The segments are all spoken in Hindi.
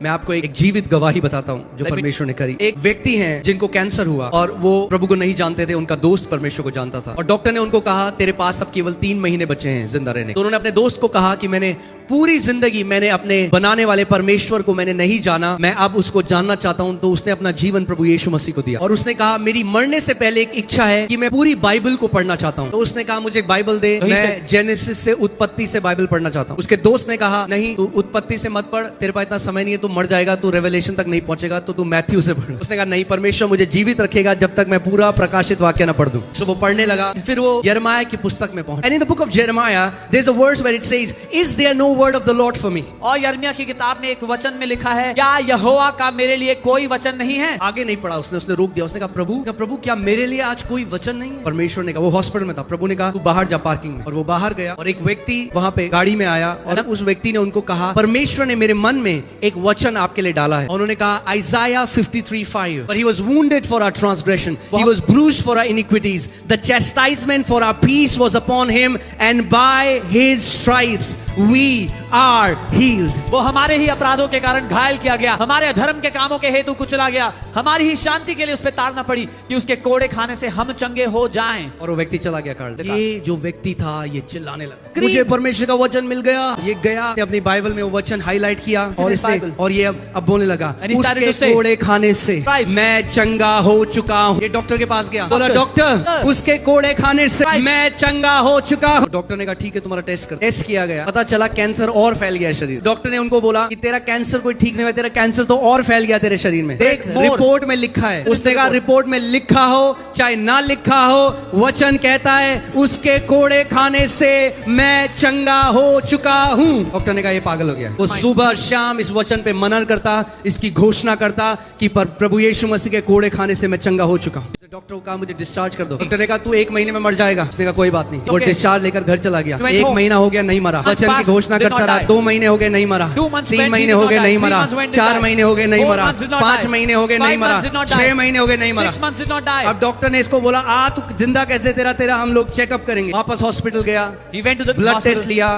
मैं आपको एक जीवित गवाही बताता हूँ जो परमेश्वर ने करी। एक व्यक्ति हैं जिनको कैंसर हुआ और वो प्रभु को नहीं जानते थे, उनका दोस्त परमेश्वर को जानता था और डॉक्टर ने उनको कहा तेरे पास अब केवल 3 महीने बचे हैं जिंदा रहने। तो उन्होंने अपने दोस्त को कहा कि मैंने पूरी जिंदगी मैंने अपने बनाने वाले परमेश्वर को मैंने नहीं जाना, मैं अब उसको जानना चाहता हूँ। तो उसने अपना जीवन प्रभु यीशु मसीह को दिया और उसने कहा मेरी मरने से पहले एक इच्छा है कि मैं पूरी बाइबल को पढ़ना चाहता हूँ। तो उसने कहा मुझे एक बाइबल दे, मैं जेनेसिस से उत्पत्ति से बाइबल पढ़ना चाहता हूँ। उसके दोस्त ने कहा नहीं, तू उत्पत्ति से मत पढ़, तेरे पास इतना समय नहीं है, तू मर जाएगा, तू रेवलेशन तक नहीं पहुंचेगा, तो तू मैथ्यू से पढ़। उसने कहा नहीं, परमेश्वर मुझे जीवित रखेगा जब तक मैं पूरा प्रकाशित वाक्य ना पढ़ दूं। तो वो पढ़ने लगा, फिर वो यिर्मयाह की पुस्तक में पहुंचा। And in the book of यिर्मयाह there is a verse where it says is there no word of the Lord for me. और यिर्मयाह की किताब में एक वचन में लिखा है, क्या यहोवा का मेरे लिए कोई वचन नहीं है? आगे नहीं पढ़ा उसने रोक दिया। उसने कहा प्रभु क्या मेरे लिए आज कोई वचन नहीं है? परमेश्वर ने कहा, वो हॉस्पिटल में था, प्रभु ने कहा तू बाहर जा पार्किंग में। और वो बाहर गया और एक व्यक्ति वहां पे गाड़ी में आया और उस व्यक्ति ने उनको कहा परमेश्वर ने मेरे मन में एक वचन आपके लिए डाला है। उन्होंने कहा Isaiah 53:5, but he was wounded for our transgression, he was bruised for our iniquities, the chastisement for our peace was upon him, and by his stripes we are healed. वो हमारे ही अपराधों के कारण घायल किया गया, हमारे अधर्म के कामों के हेतु कुचला गया, हमारी ही शांति के लिए उस पे ताड़ना पड़ी कि उसके कोड़े खाने से हम चंगे हो जाएं। और वो व्यक्ति चला गया कार। ये जो व्यक्ति था ये चिल्लाने लगा, मुझे परमेश्वर का वचन मिल गया। ये गया अपनी बाइबल में वो वचन हाईलाइट किया और इसने और ये अब बोलने लगा उसके कोड़े खाने से मैं चंगा हो चुका हूँ। ये डॉक्टर के पास गया, बोला डॉक्टर उसके कोड़े खाने से मैं चंगा हो चुका हूँ। डॉक्टर ने कहा ठीक है तुम्हारा टेस्ट कर। टेस्ट किया गया, पता चला कैंसर और फैल गया शरीर। डॉक्टर ने उनको बोला कि तेरा कैंसर कोई ठीक नहीं है, तेरा कैंसर तो और फैल गया तेरे शरीर में, देख रिपोर्ट में लिखा है। उसने कहा रिपोर्ट में लिखा हो चाहे ना लिखा हो, वचन कहता है उसके कोड़े खाने से मैं चंगा हो चुका हूँ। डॉक्टर ने कहा ये पागल हो गया। वो सुबह शाम इस वचन पे मनन करता, इसकी घोषणा करता कि प्रभु यीशु मसीह के कोड़े खाने से मैं चंगा हो चुका हूँ। डॉक्टर को कहा मुझे डिस्चार्ज कर दो। डॉक्टर ने कहा तू 1 महीने में मर जाएगा। उसने कहा कोई बात नहीं। वो डिस्चार्ज लेकर घर चला गया। 1 महीना हो गया नहीं मरा, वचन की घोषणा करता रहा। 2 महीने हो गए नहीं मरा, 3 महीने हो गए नहीं मरा, 4 महीने हो गए नहीं मरा, 5 महीने हो गए नहीं मरा, 6 महीने हो गए नहीं मरा। अब डॉक्टर ने इसको बोला आ तू जिंदा कैसे, तेरा हम लोग चेकअप करेंगे। वापस हॉस्पिटल गया, ब्लड टेस्ट लिया।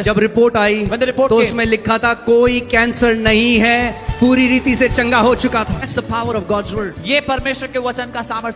जब रिपोर्ट आई तो उसमें लिखा था कोई कैंसर नहीं है, पूरी रीति से चंगा हो चुका था। That's the power of God's word. ये परमेश्वर के वचन का सामर्थ्य।